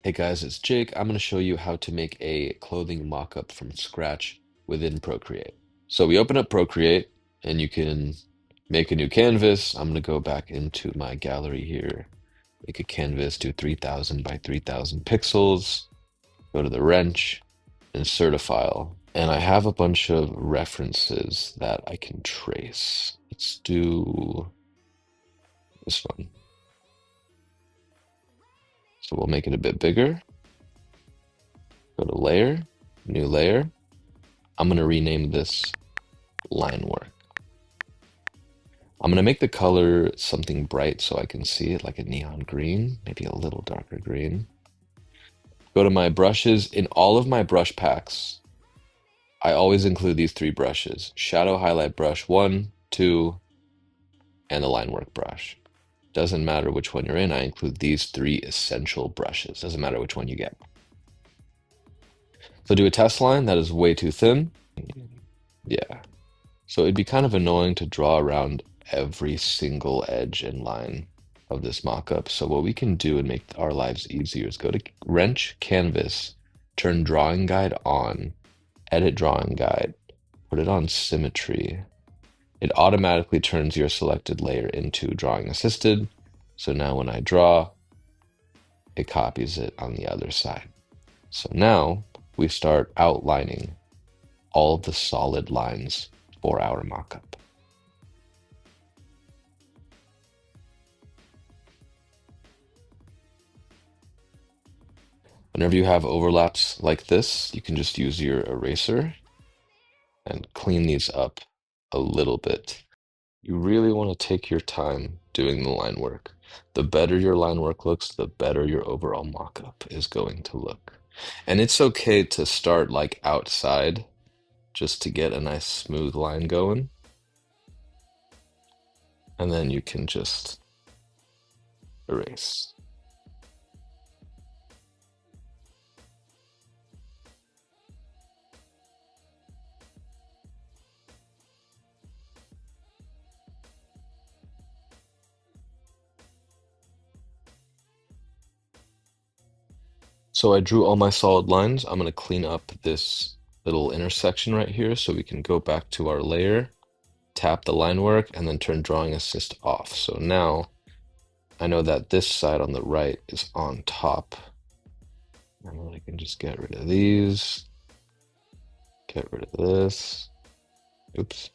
Hey guys, it's Jake. I'm going to show you how to make a clothing mockup from scratch within Procreate. So we open up Procreate and you can make a new canvas. I'm going to go back into my gallery here, make a canvas, do 3000 by 3000 pixels, go to the wrench, insert a file. And I have a bunch of references that I can trace. Let's do this one. So we'll make it a bit bigger. Go to layer, new layer. I'm going to rename this line work. I'm going to make the color something bright so I can see it, like a neon green, maybe a little darker green. Go to my brushes. In all of my brush packs, I always include these three brushes: shadow highlight brush 1, 2, and the line work brush. Doesn't matter which one you're in, I include these three essential brushes. Doesn't matter which one you get. So do a test line that is way too thin. Yeah. So it'd be kind of annoying to draw around every single edge and line of this mockup. So what we can do and make our lives easier is go to Wrench, Canvas, turn Drawing Guide on, edit Drawing Guide, put it on Symmetry. It automatically turns your selected layer into Drawing Assisted. So now when I draw, it copies it on the other side. So now we start outlining all of the solid lines for our mockup. Whenever you have overlaps like this, you can just use your eraser and clean these up a little bit. You really want to take your time doing the line work. The better your line work looks, the better your overall mockup is going to look. And it's okay to start like outside just to get a nice smooth line going. And then you can just erase. So I drew all my solid lines. I'm going to clean up this little intersection right here so we can go back to our layer, tap the line work, and then turn Drawing Assist off. So now I know that this side on the right is on top. And then I can just get rid of these, get rid of this. Oops.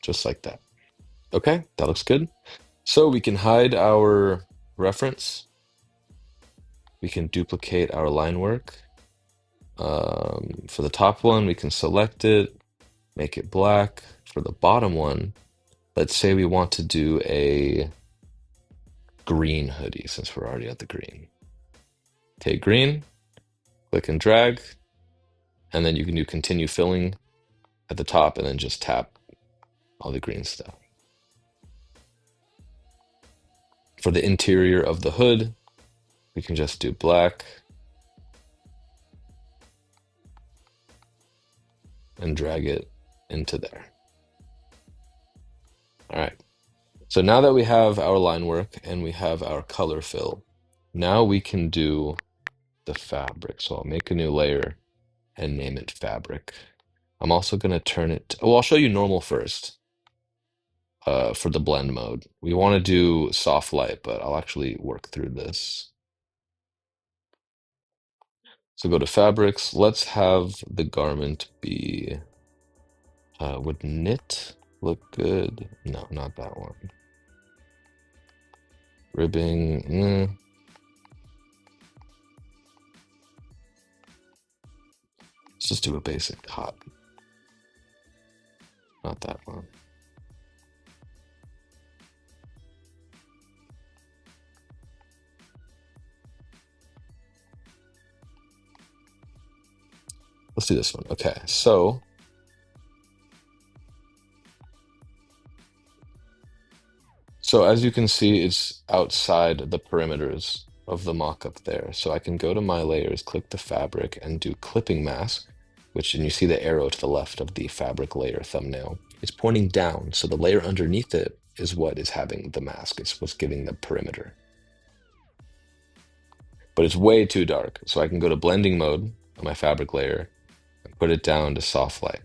Just like that. Okay, that looks good. So we can hide our reference. We can duplicate our line work. For the top one, we can select it, make it black. For the bottom one, let's say we want to do a green hoodie since we're already at the green. Take green, click and drag, and then you can do continue filling at the top and then just tap all the green stuff. For the interior of the hood, we can just do black and drag it into there. All right. So now that we have our line work and we have our color fill, now we can do the fabric. So I'll make a new layer and name it fabric. I'm also going to turn it, well, I'll show you normal first for the blend mode. We want to do soft light, but I'll actually work through this. So go to fabrics. Let's have the garment be, would knit look good? No, not that one. Ribbing, let's just do a basic top. Not that one. Let's do this one. Okay, so as you can see, it's outside the perimeters of the mockup there. So I can go to my layers, click the fabric, and do clipping mask, which, and you see the arrow to the left of the fabric layer thumbnail. It's pointing down, so the layer underneath it is what is having the mask. It's what's giving the perimeter. But it's way too dark. So I can go to blending mode on my fabric layer and put it down to soft light.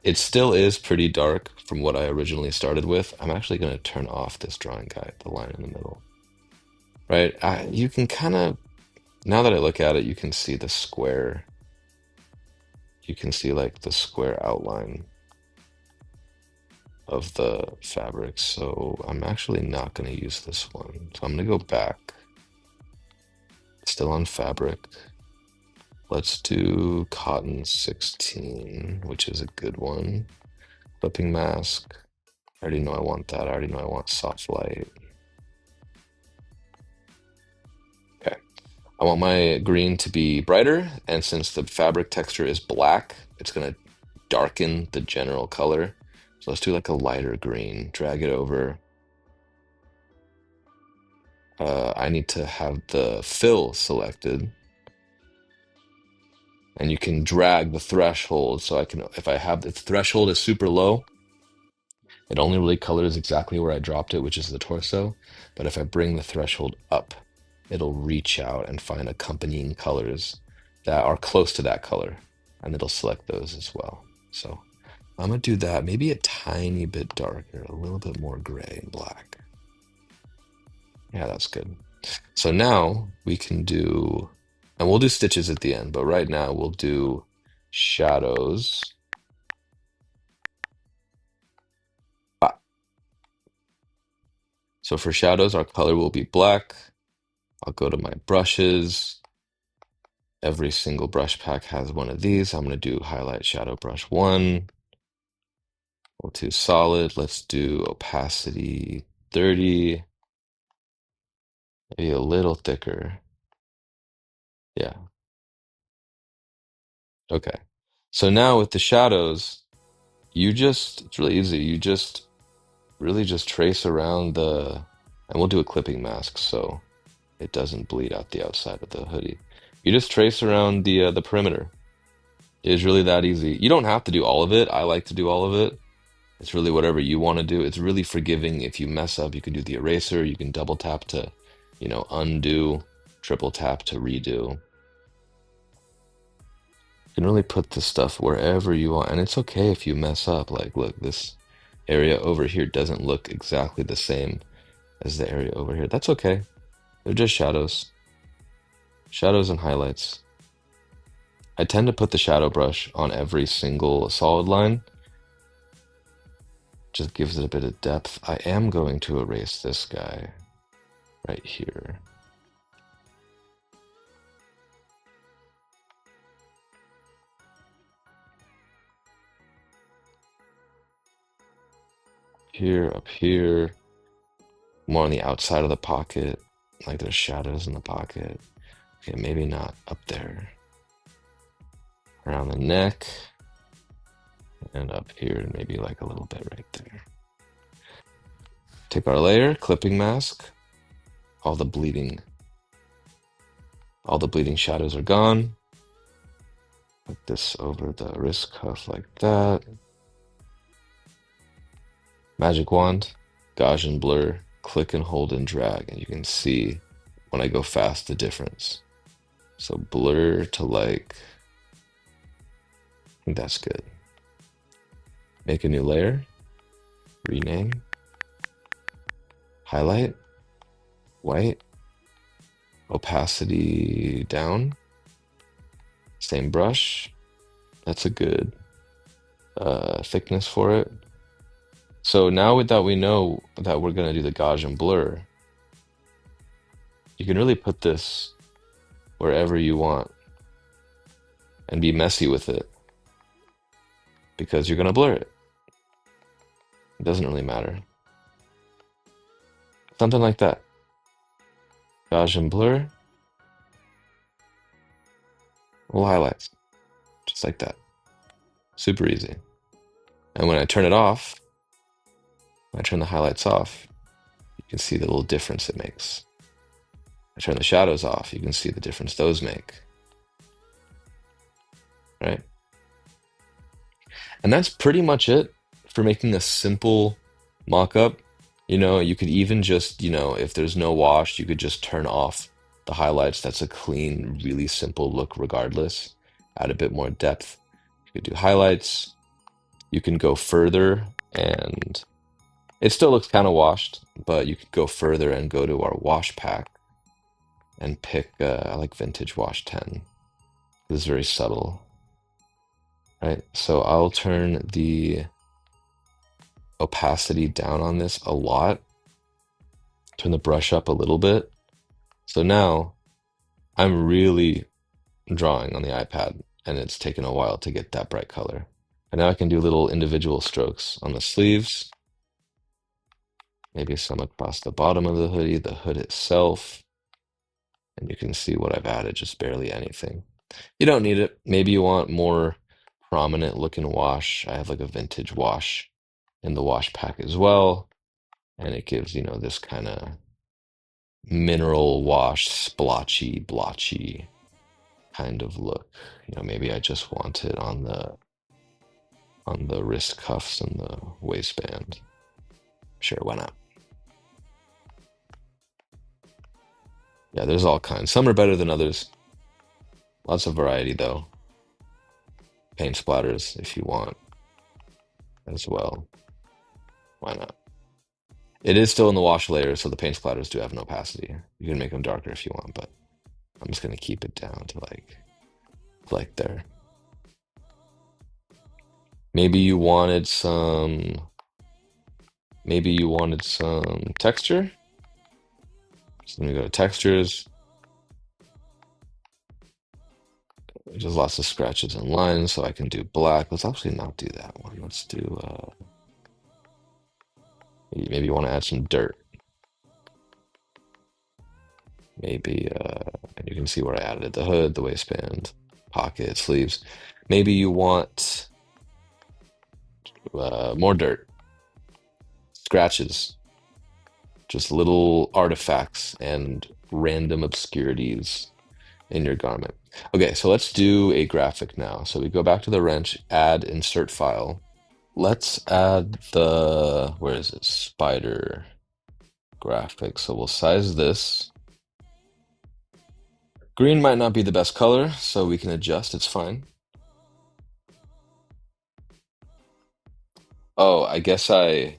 It still is pretty dark from what I originally started with. I'm actually going to turn off this drawing guide, the line in the middle. Right? You can kind of, now that I look at it, you can see the square. You can see like the square outline of the fabric. So I'm actually not going to use this one. So I'm going to go back. Still on fabric. Let's do cotton 16, which is a good one. Clipping mask. I already know I want that. I already know I want soft light. Okay. I want my green to be brighter, and since the fabric texture is black, it's going to darken the general color. So let's do like a lighter green. Drag it over. I need to have the fill selected. And you can drag the threshold. So I can, if I have the threshold is super low, it only really colors exactly where I dropped it, which is the torso. But if I bring the threshold up, it'll reach out and find accompanying colors that are close to that color, and it'll select those as well. So I'm gonna do that, maybe a tiny bit darker, a little bit more gray and black. Yeah, that's good. So now we can do, and we'll do stitches at the end, but right now we'll do shadows. So for shadows, our color will be black. I'll go to my brushes. Every single brush pack has one of these. I'm going to do highlight shadow brush 1. We'll do solid. Let's do opacity 30. Maybe a little thicker. Yeah. Okay. So now with the shadows, it's really easy. You just really just trace around and we'll do a clipping mask so it doesn't bleed out the outside of the hoodie. You just trace around the perimeter. It is really that easy. You don't have to do all of it. I like to do all of it. It's really whatever you want to do. It's really forgiving. If you mess up, you can do the eraser. You can double tap to, undo, triple tap to redo. You can really put the stuff wherever you want. And it's okay if you mess up. Like, look, this area over here doesn't look exactly the same as the area over here. That's okay. They're just shadows. Shadows and highlights. I tend to put the shadow brush on every single solid line. Just gives it a bit of depth. I am going to erase this guy right here. Here, up here. More on the outside of the pocket. Like there's shadows in the pocket. Okay, maybe not up there. Around the neck. And up here, maybe like a little bit right there. Take our layer, clipping mask. All the bleeding shadows are gone. Put this over the wrist cuff like that. Magic wand, Gaussian blur, click and hold and drag, and you can see when I go fast the difference. So blur to like, I think that's good. Make a new layer, rename, highlight, white, opacity down, same brush. That's a good thickness for it. So now with that, we know that we're going to do the Gaussian blur. You can really put this wherever you want and be messy with it because you're going to blur it. It doesn't really matter. Something like that. Gaussian blur. Little highlights. Just like that. Super easy. And when I turn it off, when I turn the highlights off, you can see the little difference it makes. I turn the shadows off, you can see the difference those make. Right? And that's pretty much it for making a simple mock-up You know, you could even just, if there's no wash, you could just turn off the highlights. That's a clean, really simple look regardless. Add a bit more depth. You could do highlights. You can go further and it still looks kind of washed, but you could go further and go to our wash pack and pick, I like Vintage Wash 10. This is very subtle, right? So I'll turn the opacity down on this a lot, turn the brush up a little bit. So now I'm really drawing on the iPad and it's taken a while to get that bright color. And now I can do little individual strokes on the sleeves, maybe some across the bottom of the hoodie, the hood itself. And you can see what I've added, just barely anything. You don't need it. Maybe you want more prominent looking wash. I have like a vintage wash in the wash pack as well. And it gives, this kind of mineral wash, splotchy, blotchy kind of look. Maybe I just want it on the wrist cuffs and the waistband. Sure, why not? Yeah, there's all kinds. Some are better than others. Lots of variety though. Paint splatters if you want as well. Why not? It is still in the wash layer, so the paint splatters do have an opacity. You can make them darker if you want, but I'm just gonna keep it down to like there. Maybe you wanted some texture. So let me go to textures. There's lots of scratches and lines, so I can do black. Let's actually not do that one. Let's do maybe you want to add some dirt. Maybe and you can see where I added it, the hood, the waistband, pocket, sleeves. Maybe you want more dirt, scratches, just little artifacts and random obscurities in your garment. Okay, so let's do a graphic now. So we go back to the wrench, add insert file. Let's add where is it? Spider graphic. So we'll size this. Green might not be the best color, so we can adjust, it's fine. Oh, okay,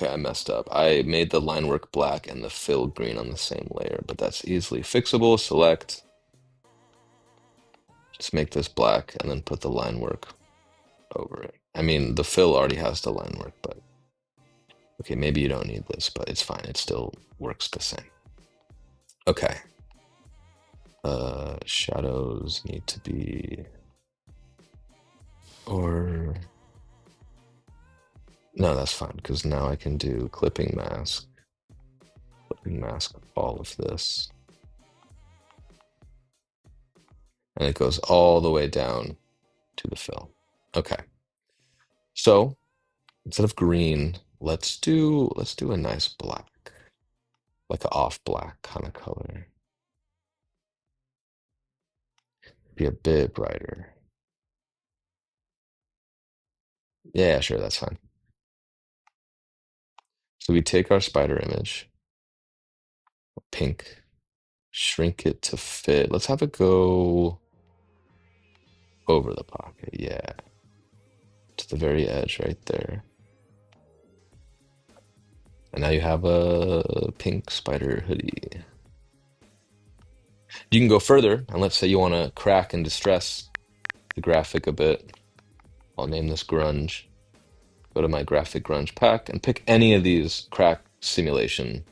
I messed up. I made the line work black and the fill green on the same layer, but that's easily fixable. Select, just make this black and then put the line work over it. I mean, the fill already has the line work, but okay, maybe you don't need this, but it's fine. It still works the same. Okay. Shadows need to be, or no, that's fine, because now I can do clipping mask all of this. And it goes all the way down to the fill. Okay. So instead of green, let's do a nice black, like an off black kind of color. Be a bit brighter. Yeah, sure, that's fine. So we take our spider image, pink, shrink it to fit. Let's have it go over the pocket. Yeah. To the very edge right there. And now you have a pink spider hoodie. You can go further, and let's say you want to crack and distress the graphic a bit. I'll name this grunge. Go to my graphic grunge pack and pick any of these crack simulation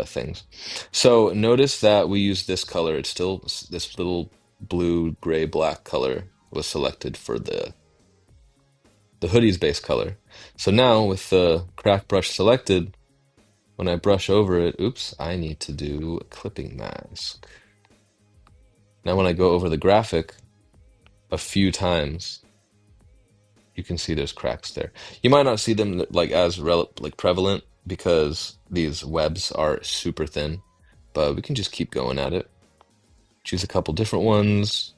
things. So notice that we use this color. It's still this little blue, gray, black color was selected for the hoodie's base color. So now with the crack brush selected, when I brush over it, oops, I need to do a clipping mask. Now when I go over the graphic a few times, you can see there's cracks there. You might not see them like as prevalent because these webs are super thin, but we can just keep going at it. Choose a couple different ones,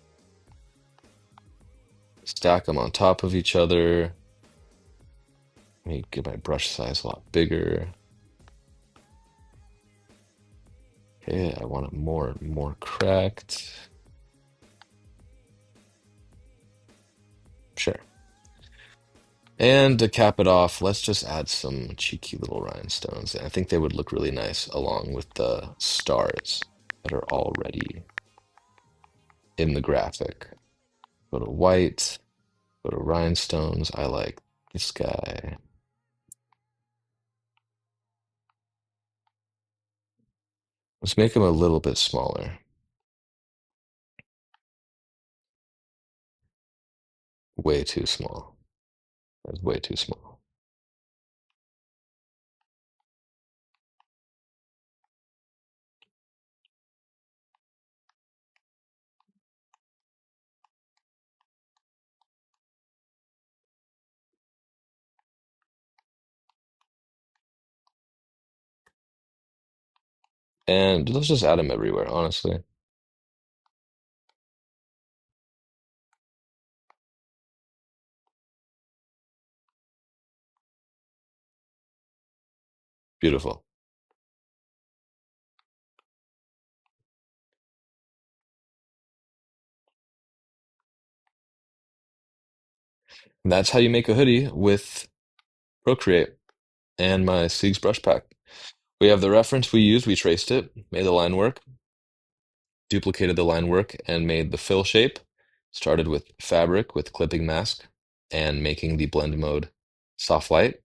stack them on top of each other. Let me get my brush size a lot bigger. Okay, I want it more cracked. Sure. And to cap it off, let's just add some cheeky little rhinestones. I think they would look really nice along with the stars that are already in the graphic. Go to white, go to rhinestones. I like this guy. Let's make him a little bit smaller. Way too small. That's way too small. And let's just add them everywhere, honestly. Beautiful. And that's how you make a hoodie with Procreate and my Siegs brush pack. We have the reference we used, we traced it, made the line work, duplicated the line work, and made the fill shape. Started with fabric with clipping mask and making the blend mode soft light.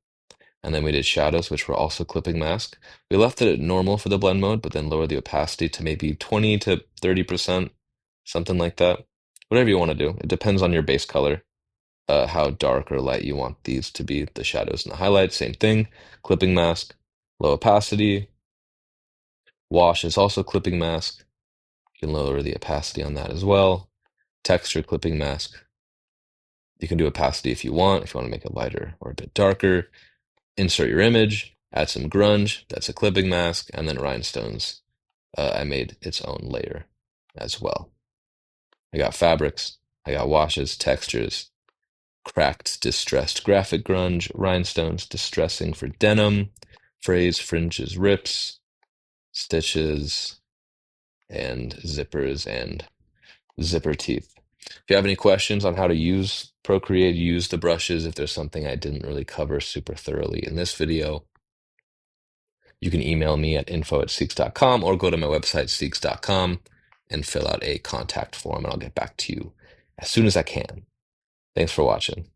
And then we did shadows, which were also clipping mask. We left it at normal for the blend mode, but then lowered the opacity to maybe 20 to 30%, something like that. Whatever you want to do. It depends on your base color, how dark or light you want these to be. The shadows and the highlights, same thing. Clipping mask, low opacity. Wash is also clipping mask. You can lower the opacity on that as well. Texture clipping mask. You can do opacity if you want to make it lighter or a bit darker. Insert your image, add some grunge, that's a clipping mask, and then rhinestones. I made its own layer as well. I got fabrics, I got washes, textures, cracked, distressed graphic grunge, rhinestones, distressing for denim, phrase, fringes, rips, stitches, and zippers and zipper teeth. If you have any questions on how to use Procreate, use the brushes, if there's something I didn't really cover super thoroughly in this video, you can email me at info@seeks.com or go to my website, seeks.com, and fill out a contact form, and I'll get back to you as soon as I can. Thanks for watching.